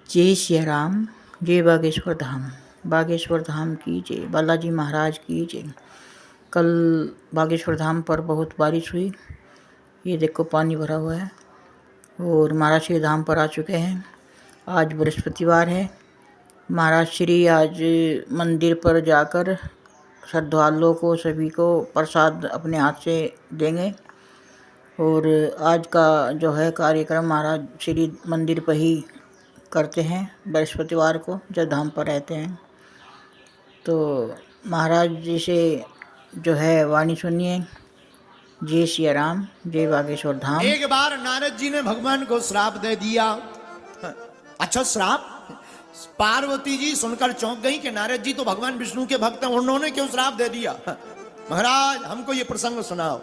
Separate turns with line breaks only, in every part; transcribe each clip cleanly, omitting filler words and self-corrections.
जय सिया राम। जय बागेश्वर धाम। बागेश्वर धाम की जय। बालाजी महाराज की जय। कल बागेश्वर धाम पर बहुत बारिश हुई। ये देखो पानी भरा हुआ है और महाराज श्री धाम पर आ चुके हैं। आज बृहस्पतिवार है। महाराज श्री आज मंदिर पर जाकर श्रद्धालुओं को सभी को प्रसाद अपने हाथ से देंगे और आज का जो है कार्यक्रम महाराज श्री मंदिर पर ही करते हैं बृहस्पतिवार को जब धाम पर रहते हैं। तो महाराज जी से जो है वाणी सुनिए। जय सिया राम। जय बागेश्वर धाम।
एक बार नारद जी ने भगवान को श्राप दे दिया। अच्छा श्राप। पार्वती जी सुनकर चौंक गई कि नारद जी तो भगवान विष्णु के भक्त हैं, उन्होंने क्यों श्राप दे दिया। महाराज हमको ये प्रसंग सुनाओ।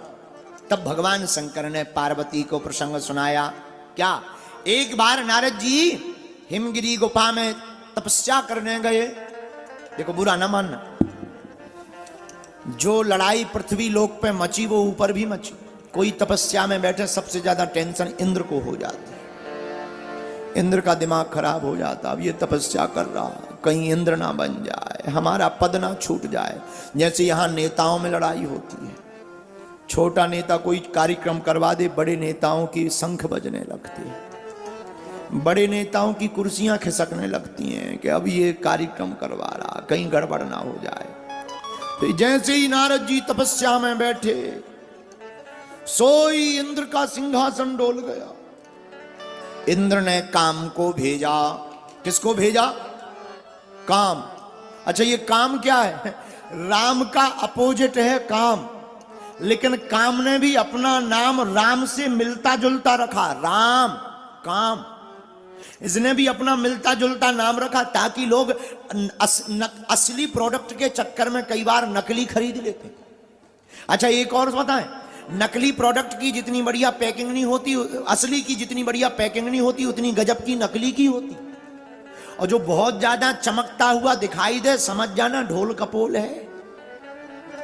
तब भगवान शंकर ने पार्वती को प्रसंग सुनाया। क्या? एक बार नारद जी हिमगिरी गुफा में तपस्या करने गए। देखो बुरा ना मानना, जो लड़ाई पृथ्वी लोक पे मची वो ऊपर भी मची। कोई तपस्या में बैठे सबसे ज्यादा टेंशन इंद्र को हो जाती है। इंद्र का दिमाग खराब हो जाता। अब ये तपस्या कर रहा, कहीं इंद्र ना बन जाए, हमारा पद ना छूट जाए। जैसे यहां नेताओं में लड़ाई होती है, छोटा नेता कोई कार्यक्रम करवा दे, बड़े नेताओं की शंख बजने लगती है, बड़े नेताओं की कुर्सियां खिसकने लगती हैं कि अब ये कार्यक्रम करवा रहा, कहीं गड़बड़ ना हो जाए। तो जैसे ही नारद जी तपस्या में बैठे, सोई इंद्र का सिंहासन डोल गया। इंद्र ने काम को भेजा। किसको भेजा? काम। अच्छा ये काम क्या है? राम का अपोजिट है काम, लेकिन काम ने भी अपना नाम राम से मिलता जुलता रखा। राम काम, इसने भी अपना मिलता जुलता नाम रखा ताकि लोग असली प्रोडक्ट के चक्कर में कई बार नकली खरीद लेते। अच्छा एक और बताएं, नकली प्रोडक्ट की जितनी बढ़िया पैकिंग नहीं होती, असली की जितनी बढ़िया पैकिंग नहीं होती, उतनी गजब की नकली की होती। और जो बहुत ज्यादा चमकता हुआ दिखाई दे, समझ जाना ढोल कपोल है।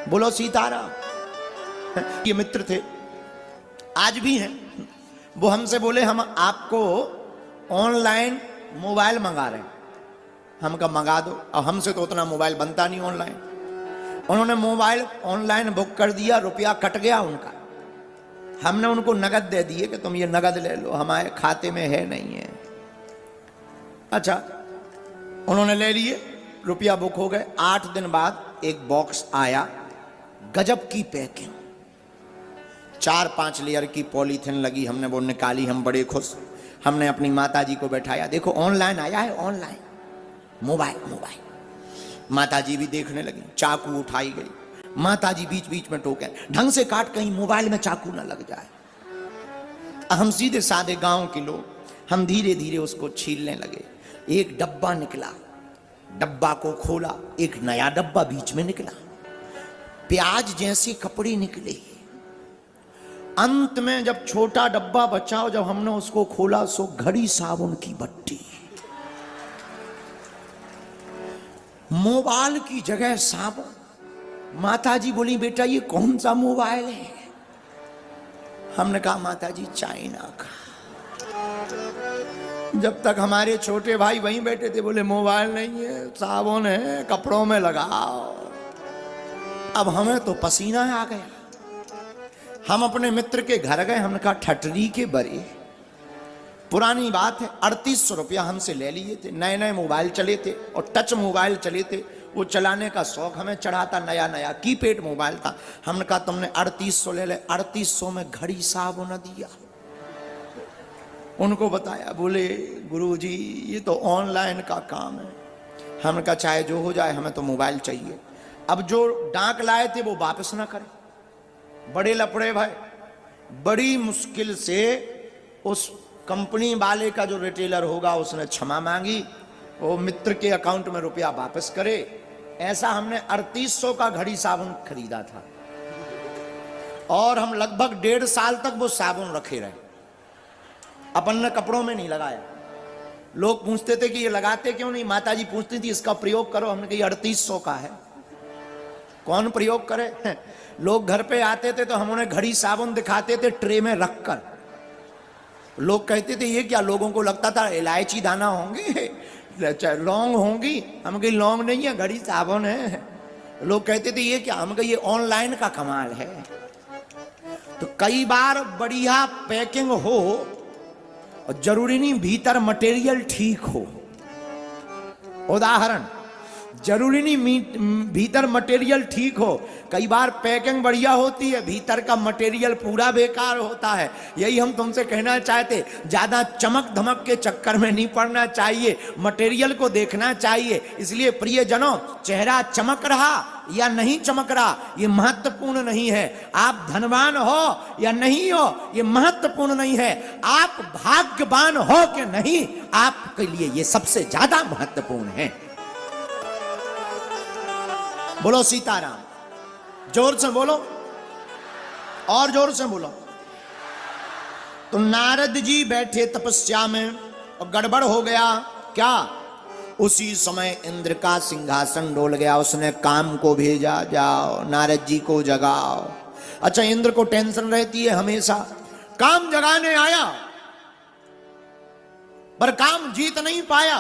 बोलो सीताराम। ये मित्र थे, आज भी हैं। वो हमसे बोले हम आपको ऑनलाइन मोबाइल मंगा रहे हैं। हम कहा मंगा दो। अब हमसे तो उतना मोबाइल बनता नहीं ऑनलाइन। उन्होंने मोबाइल ऑनलाइन बुक कर दिया, रुपया कट गया उनका। हमने उनको नगद दे दिए कि तुम ये नगद ले लो, हमारे खाते में है नहीं है। अच्छा उन्होंने ले लिए, रुपया बुक हो गए। 8 दिन बाद एक बॉक्स आया, गजब की पैकिंग, 4-5 लेयर की पॉलीथिन लगी। हमने वो निकाली, हम बड़े खुश। हमने अपनी माता जी को बैठाया, देखो ऑनलाइन आया है, ऑनलाइन मोबाइल। माता जी भी देखने लगी। चाकू उठाई गई, माता जी बीच बीच में टोके, ढंग से काट, कहीं मोबाइल में चाकू ना लग जाए। हम सीधे साधे गांव के लोग, हम धीरे धीरे उसको छीलने लगे। एक डब्बा निकला, डब्बा को खोला, एक नया डब्बा बीच में निकला, प्याज जैसे कपड़े निकले। अंत में जब छोटा डब्बा बचा, जब हमने उसको खोला, सो घड़ी साबुन की बट्टी। मोबाइल की जगह साबुन। माता जी बोली बेटा ये कौन सा मोबाइल है? हमने कहा माता जी चाइना का। जब तक हमारे छोटे भाई वहीं बैठे थे, बोले मोबाइल नहीं है, साबुन है, कपड़ों में लगाओ। अब हमें तो पसीना आ गया। हम अपने मित्र के घर गए, हमने कहा ठटरी के बरे। पुरानी बात है, 3800 रुपया हमसे ले लिए थे। नए नए मोबाइल चले थे और टच मोबाइल चले थे, वो चलाने का शौक हमें चढ़ा था। नया नया कीपैड मोबाइल था। हमने कहा तुमने 3800 ले ले। 3800 में घड़ी साबुन दिया। उनको बताया, बोले गुरुजी ये तो ऑनलाइन का काम है। हमने कहा चाहे जो हो जाए, हमें तो मोबाइल चाहिए। अब जो डाक लाए थे वो वापस ना करें। बड़े लफड़े भाई। बड़ी मुश्किल से उस कंपनी वाले का जो रिटेलर होगा उसने क्षमा मांगी, वो मित्र के अकाउंट में रुपया वापस करे। ऐसा हमने 3800 का घड़ी साबुन खरीदा था और हम लगभग 1.5 साल तक वो साबुन रखे रहे। अपन ने कपड़ों में नहीं लगाया। लोग पूछते थे कि ये लगाते क्यों नहीं? माता जी पूछती थी इसका प्रयोग करो। हमने कहा 3800 का है, कौन प्रयोग करे? लोग घर पे आते थे तो हम उन्हें घड़ी साबुन दिखाते थे ट्रे में रखकर। लोग कहते थे ये क्या, लोगों को लगता था इलायची दाना होंगे, लौंग होंगी। हम कहीं लौंग नहीं है, घड़ी साबुन है। लोग कहते थे ये क्या, हम कहीं ये ऑनलाइन का कमाल है। तो कई बार बढ़िया पैकिंग हो और जरूरी नहीं भीतर मटेरियल ठीक हो। उदाहरण, जरूरी नहीं भीतर मटेरियल ठीक हो, कई बार पैकिंग बढ़िया होती है, भीतर का मटेरियल पूरा बेकार होता है। यही हम तुमसे कहना चाहते, ज्यादा चमक धमक के चक्कर में नहीं पड़ना चाहिए, मटेरियल को देखना चाहिए। इसलिए प्रियजनों, चेहरा चमक रहा या नहीं चमक रहा ये महत्वपूर्ण नहीं है। आप धनवान हो या नहीं हो ये महत्वपूर्ण नहीं है। आप भाग्यवान हो कि नहीं, आपके लिए ये सबसे ज्यादा महत्वपूर्ण है। बोलो सीताराम, जोर से बोलो, और जोर से बोलो। तो नारद जी बैठे तपस्या में और गड़बड़ हो गया। क्या? उसी समय इंद्र का सिंहासन डोल गया। उसने काम को भेजा, जाओ नारद जी को जगाओ। अच्छा, इंद्र को टेंशन रहती है हमेशा, काम जगाने आया पर काम जीत नहीं पाया।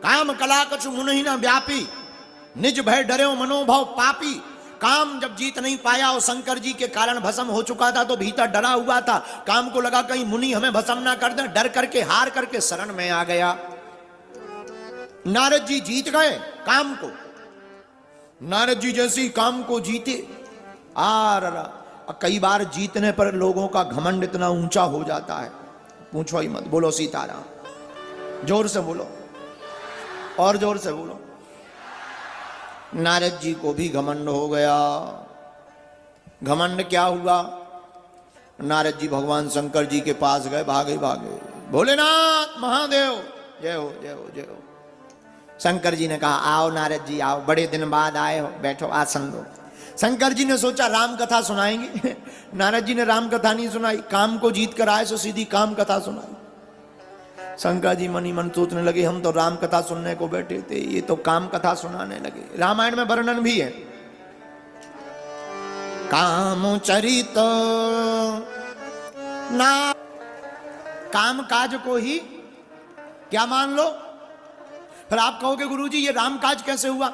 काम कला कछु मुनि न व्यापी, निज भय डरे मनोभाव पापी। काम जब जीत नहीं पाया और शंकर जी के कारण भस्म हो चुका था तो भीतर डरा हुआ था। काम को लगा कहीं मुनि हमें भस्म ना कर दे, डर करके हार करके शरण में आ गया। नारद जी जीत गए काम को। नारद जी जैसे ही काम को जीते, कई बार जीतने पर लोगों का घमंड इतना ऊंचा हो जाता है, पूछो ही मत। बोलो सीताराम, जोर से बोलो, और जोर से बोलो। नारद जी को भी घमंड हो गया। घमंड क्या हुआ? नारद जी भगवान शंकर जी के पास गए, भागे भागे, भोलेनाथ महादेव जय हो जय हो जय हो। शंकर जी ने कहा आओ नारद जी आओ, बड़े दिन बाद आए हो, बैठो आसन लो। शंकर जी ने सोचा राम कथा सुनाएंगे। नारद जी ने राम कथा नहीं सुनाई, काम को जीत कर आए सो सीधी काम कथा सुनाई। शंकर जी मनी मन सोचने लगे हम तो राम कथा सुनने को बैठे थे, ये तो काम कथा सुनाने लगे। रामायण में वर्णन भी है, काम चरित ना, काम काज को ही क्या मान लो। फिर आप कहोगे गुरुजी ये राम काज कैसे हुआ?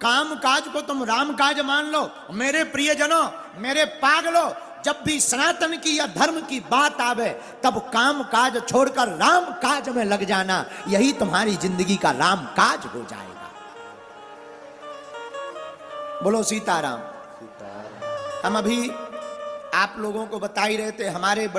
काम काज को तुम राम काज मान लो। मेरे प्रियजनों, मेरे पागलों, जब भी सनातन की या धर्म की बात आवे तब काम काज छोड़कर राम काज में लग जाना, यही तुम्हारी जिंदगी का राम काज हो जाएगा। बोलो सीताराम। हम अभी आप लोगों को बता ही रहे थे, हमारे बड़े